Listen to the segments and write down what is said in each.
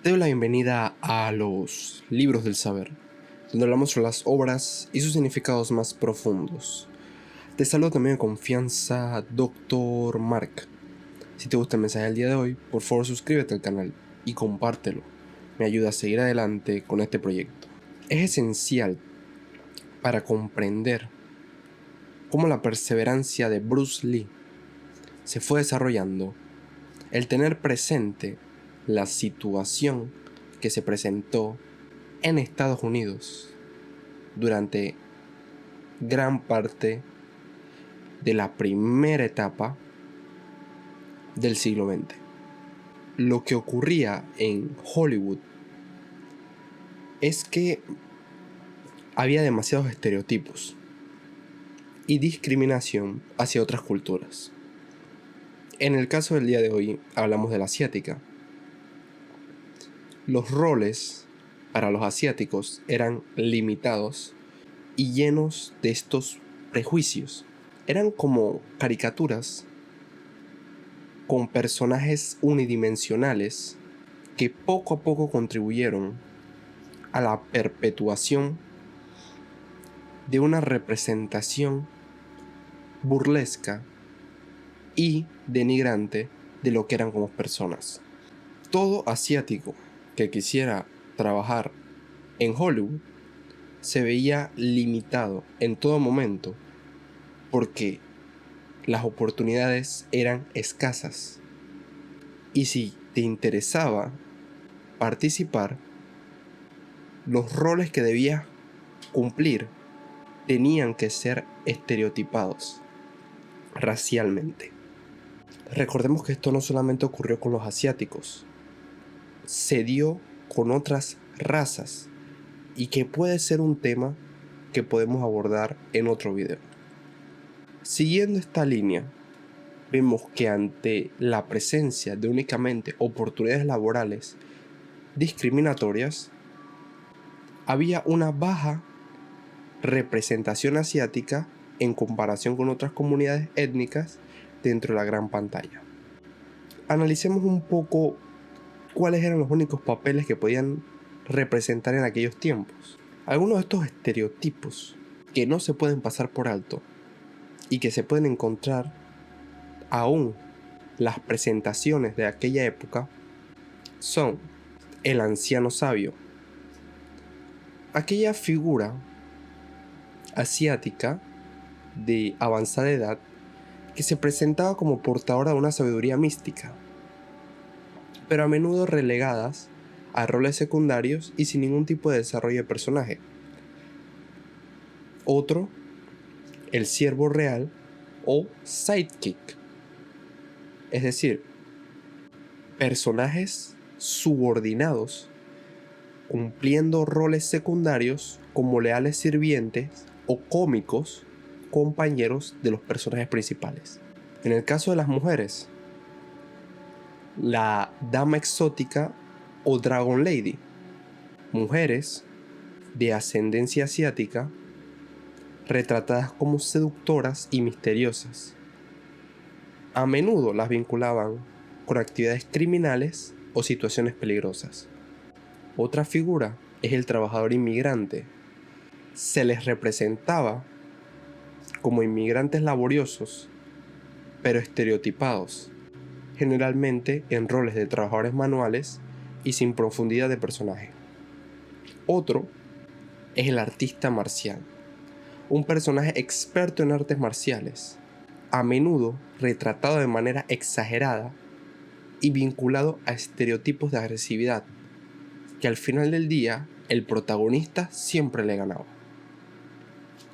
Te doy la bienvenida a los libros del saber, donde hablamos sobre las obras y sus significados más profundos. Te saludo también con confianza, Dr. Mark. Si te gusta el mensaje del día de hoy, por favor suscríbete al canal y compártelo. Me ayuda a seguir adelante con este proyecto. Es esencial para comprender cómo la perseverancia de Bruce Lee se fue desarrollando, el tener presente la situación que se presentó en Estados Unidos durante gran parte de la primera etapa del siglo XX. Lo que ocurría en Hollywood es que había demasiados estereotipos y discriminación hacia otras culturas. En el caso del día de hoy hablamos de la asiática. Los roles para los asiáticos eran limitados y llenos de estos prejuicios. Eran como caricaturas con personajes unidimensionales que poco a poco contribuyeron a la perpetuación de una representación burlesca y denigrante de lo que eran como personas. Todo asiático que quisiera trabajar en Hollywood se veía limitado en todo momento porque las oportunidades eran escasas. Y si te interesaba participar, los roles que debías cumplir tenían que ser estereotipados racialmente. Recordemos que esto no solamente ocurrió con los asiáticos, se dio con otras razas y que puede ser un tema que podemos abordar en otro video. Siguiendo esta línea, vemos que ante la presencia de únicamente oportunidades laborales discriminatorias, había una baja representación asiática en comparación con otras comunidades étnicas dentro de la gran pantalla. Analicemos un poco cuáles eran los únicos papeles que podían representar en aquellos tiempos. Algunos de estos estereotipos que no se pueden pasar por alto y que se pueden encontrar aún las presentaciones de aquella época son el anciano sabio, aquella figura asiática de avanzada edad que se presentaba como portadora de una sabiduría mística, pero a menudo relegadas a roles secundarios y sin ningún tipo de desarrollo de personaje. Otro, el siervo real o sidekick, es decir, personajes subordinados cumpliendo roles secundarios como leales sirvientes o cómicos compañeros de los personajes principales. En el caso de las mujeres, la dama exótica o Dragon Lady, mujeres de ascendencia asiática retratadas como seductoras y misteriosas. A menudo las vinculaban con actividades criminales o situaciones peligrosas. Otra figura es el trabajador inmigrante. Se les representaba como inmigrantes laboriosos, pero estereotipados, generalmente en roles de trabajadores manuales y sin profundidad de personaje. Otro es el artista marcial, un personaje experto en artes marciales, a menudo retratado de manera exagerada y vinculado a estereotipos de agresividad, que al final del día el protagonista siempre le ganaba.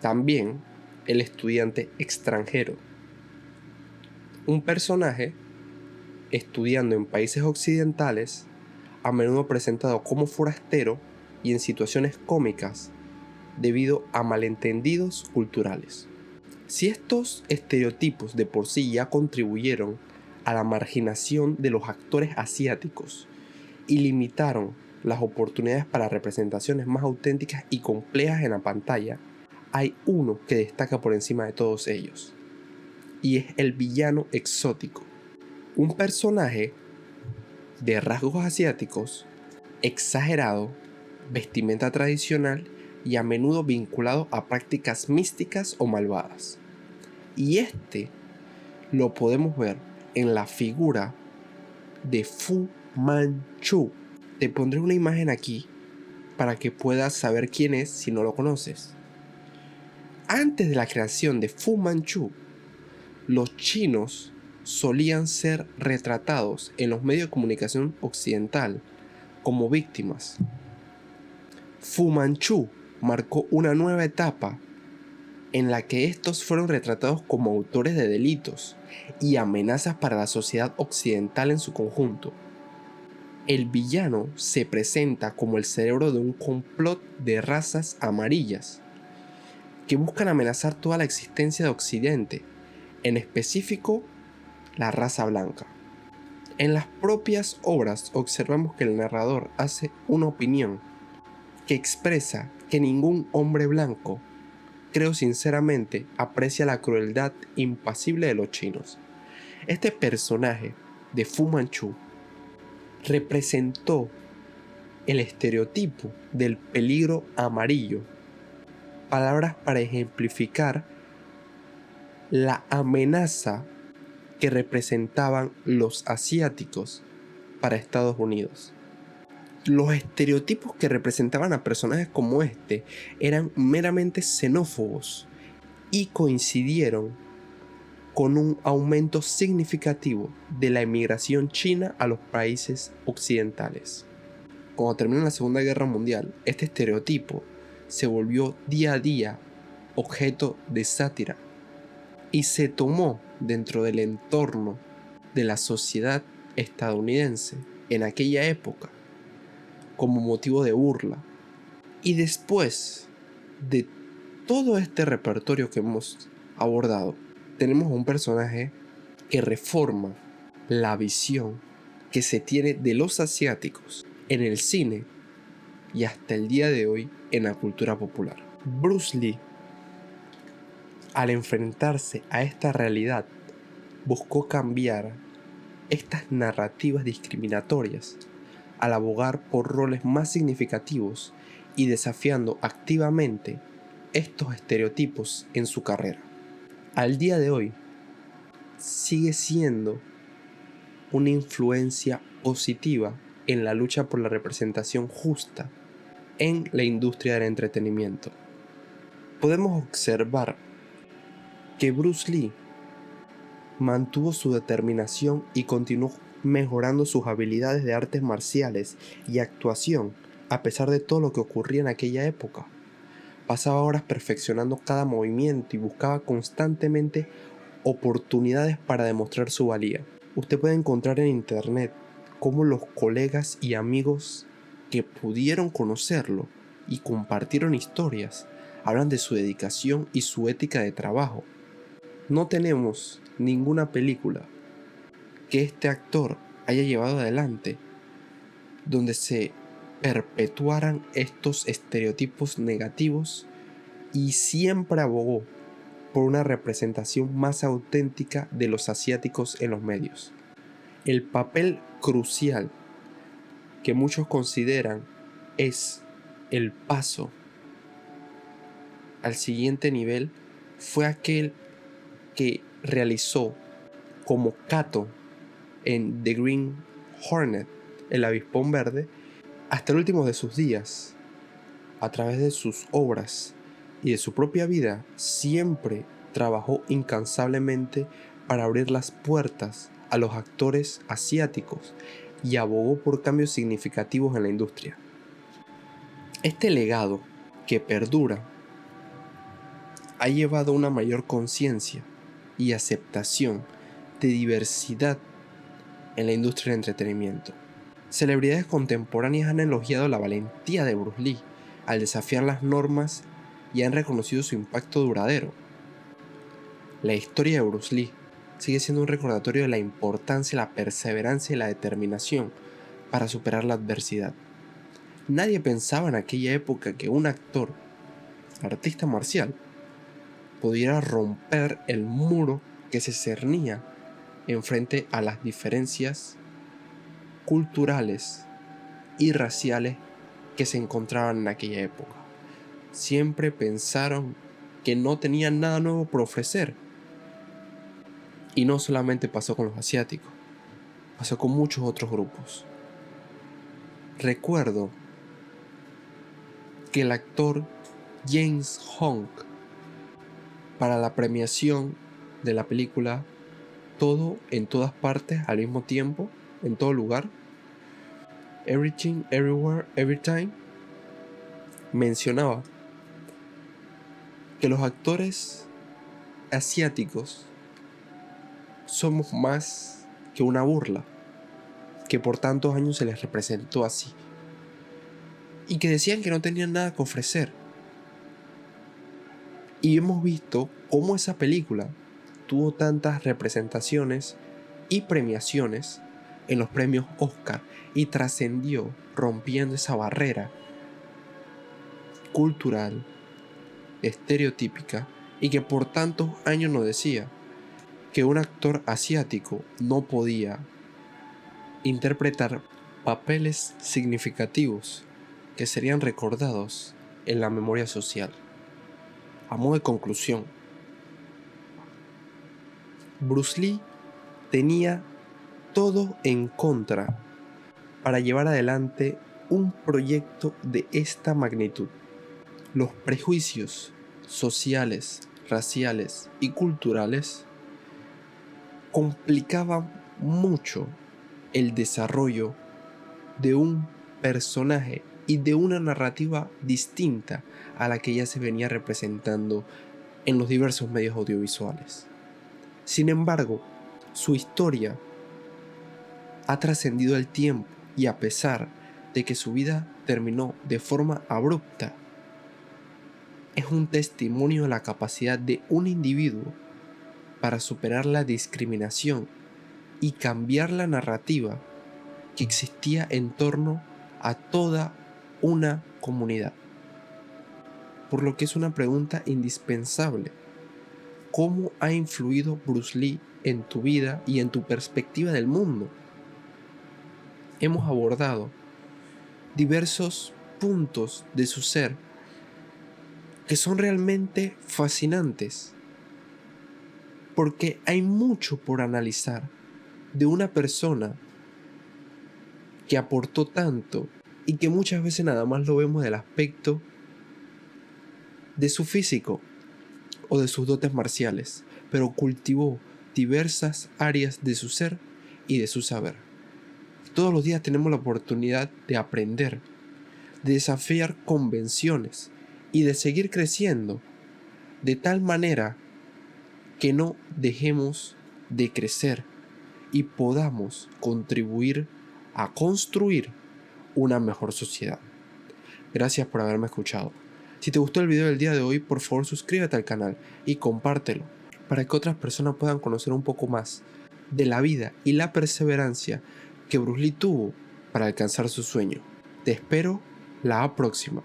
También el estudiante extranjero, un personaje estudiando en países occidentales, a menudo presentado como forastero y en situaciones cómicas debido a malentendidos culturales. Si estos estereotipos de por sí ya contribuyeron a la marginación de los actores asiáticos y limitaron las oportunidades para representaciones más auténticas y complejas en la pantalla, hay uno que destaca por encima de todos ellos, y es el villano exótico, un personaje de rasgos asiáticos exagerado, vestimenta tradicional y a menudo vinculado a prácticas místicas o malvadas. Y lo podemos ver en la figura de Fu Manchu. Te pondré una imagen aquí para que puedas saber quién es si no lo conoces. Antes de la creación de Fu Manchu, los chinos solían ser retratados en los medios de comunicación occidental como víctimas. Fu Manchu marcó una nueva etapa en la que estos fueron retratados como autores de delitos y amenazas para la sociedad occidental en su conjunto. El villano se presenta como el cerebro de un complot de razas amarillas que buscan amenazar toda la existencia de Occidente, en específico la raza blanca. En las propias obras observamos que el narrador hace una opinión que expresa que ningún hombre blanco, creo sinceramente, aprecia la crueldad impasible de los chinos. Este personaje de Fu Manchu representó el estereotipo del peligro amarillo, palabras para ejemplificar la amenaza que representaban los asiáticos para Estados Unidos. Los estereotipos que representaban a personajes como este eran meramente xenófobos y coincidieron con un aumento significativo de la emigración china a los países occidentales. Cuando terminó la Segunda Guerra Mundial, este estereotipo se volvió día a día objeto de sátira y se tomó dentro del entorno de la sociedad estadounidense en aquella época como motivo de burla. Y después de todo este repertorio que hemos abordado, tenemos un personaje que reforma la visión que se tiene de los asiáticos en el cine y hasta el día de hoy en la cultura popular. Bruce Lee, al enfrentarse a esta realidad, buscó cambiar estas narrativas discriminatorias al abogar por roles más significativos y desafiando activamente estos estereotipos en su carrera. Al día de hoy, sigue siendo una influencia positiva en la lucha por la representación justa en la industria del entretenimiento. Podemos observar que Bruce Lee mantuvo su determinación y continuó mejorando sus habilidades de artes marciales y actuación a pesar de todo lo que ocurría en aquella época. Pasaba horas perfeccionando cada movimiento y buscaba constantemente oportunidades para demostrar su valía. Usted puede encontrar en internet cómo los colegas y amigos que pudieron conocerlo y compartieron historias hablan de su dedicación y su ética de trabajo. No tenemos ninguna película que este actor haya llevado adelante donde se perpetuaran estos estereotipos negativos y siempre abogó por una representación más auténtica de los asiáticos en los medios. El papel crucial que muchos consideran es el paso al siguiente nivel fue aquel que realizó como Kato en The Green Hornet, el avispón verde, hasta el último de sus días. A través de sus obras y de su propia vida, siempre trabajó incansablemente para abrir las puertas a los actores asiáticos y abogó por cambios significativos en la industria. Este legado, que perdura, ha llevado a una mayor conciencia y aceptación de diversidad en la industria del entretenimiento. Celebridades contemporáneas han elogiado la valentía de Bruce Lee al desafiar las normas y han reconocido su impacto duradero. La historia de Bruce Lee sigue siendo un recordatorio de la importancia, la perseverancia y la determinación para superar la adversidad. Nadie pensaba en aquella época que un actor, artista marcial, pudiera romper el muro que se cernía enfrente a las diferencias culturales y raciales que se encontraban en aquella época. Siempre pensaron que no tenían nada nuevo por ofrecer. Y no solamente pasó con los asiáticos, pasó con muchos otros grupos. Recuerdo que el actor James Hong, para la premiación de la película Todo en todas partes al mismo tiempo, en todo lugar, Everything, Everywhere, Everytime, mencionaba que los actores asiáticos somos más que una burla, que por tantos años se les representó así, y que decían que no tenían nada que ofrecer. Y hemos visto cómo esa película tuvo tantas representaciones y premiaciones en los premios Oscar y trascendió, rompiendo esa barrera cultural, estereotípica, y que por tantos años nos decía que un actor asiático no podía interpretar papeles significativos que serían recordados en la memoria social. A modo de conclusión, Bruce Lee tenía todo en contra para llevar adelante un proyecto de esta magnitud. Los prejuicios sociales, raciales y culturales complicaban mucho el desarrollo de un personaje y de una narrativa distinta a la que ya se venía representando en los diversos medios audiovisuales. Sin embargo, su historia ha trascendido el tiempo y a pesar de que su vida terminó de forma abrupta, es un testimonio de la capacidad de un individuo para superar la discriminación y cambiar la narrativa que existía en torno a toda una comunidad. Por lo que es una pregunta indispensable: ¿cómo ha influido Bruce Lee en tu vida y en tu perspectiva del mundo? Hemos abordado diversos puntos de su ser que son realmente fascinantes, porque hay mucho por analizar de una persona que aportó tanto y que muchas veces nada más lo vemos del aspecto de su físico o de sus dotes marciales, pero cultivó diversas áreas de su ser y de su saber. Todos los días tenemos la oportunidad de aprender, de desafiar convenciones y de seguir creciendo de tal manera que no dejemos de crecer y podamos contribuir a construir una mejor sociedad. Gracias por haberme escuchado. Si te gustó el video del día de hoy, por favor suscríbete al canal y compártelo para que otras personas puedan conocer un poco más de la vida y la perseverancia que Bruce Lee tuvo para alcanzar su sueño. Te espero la próxima.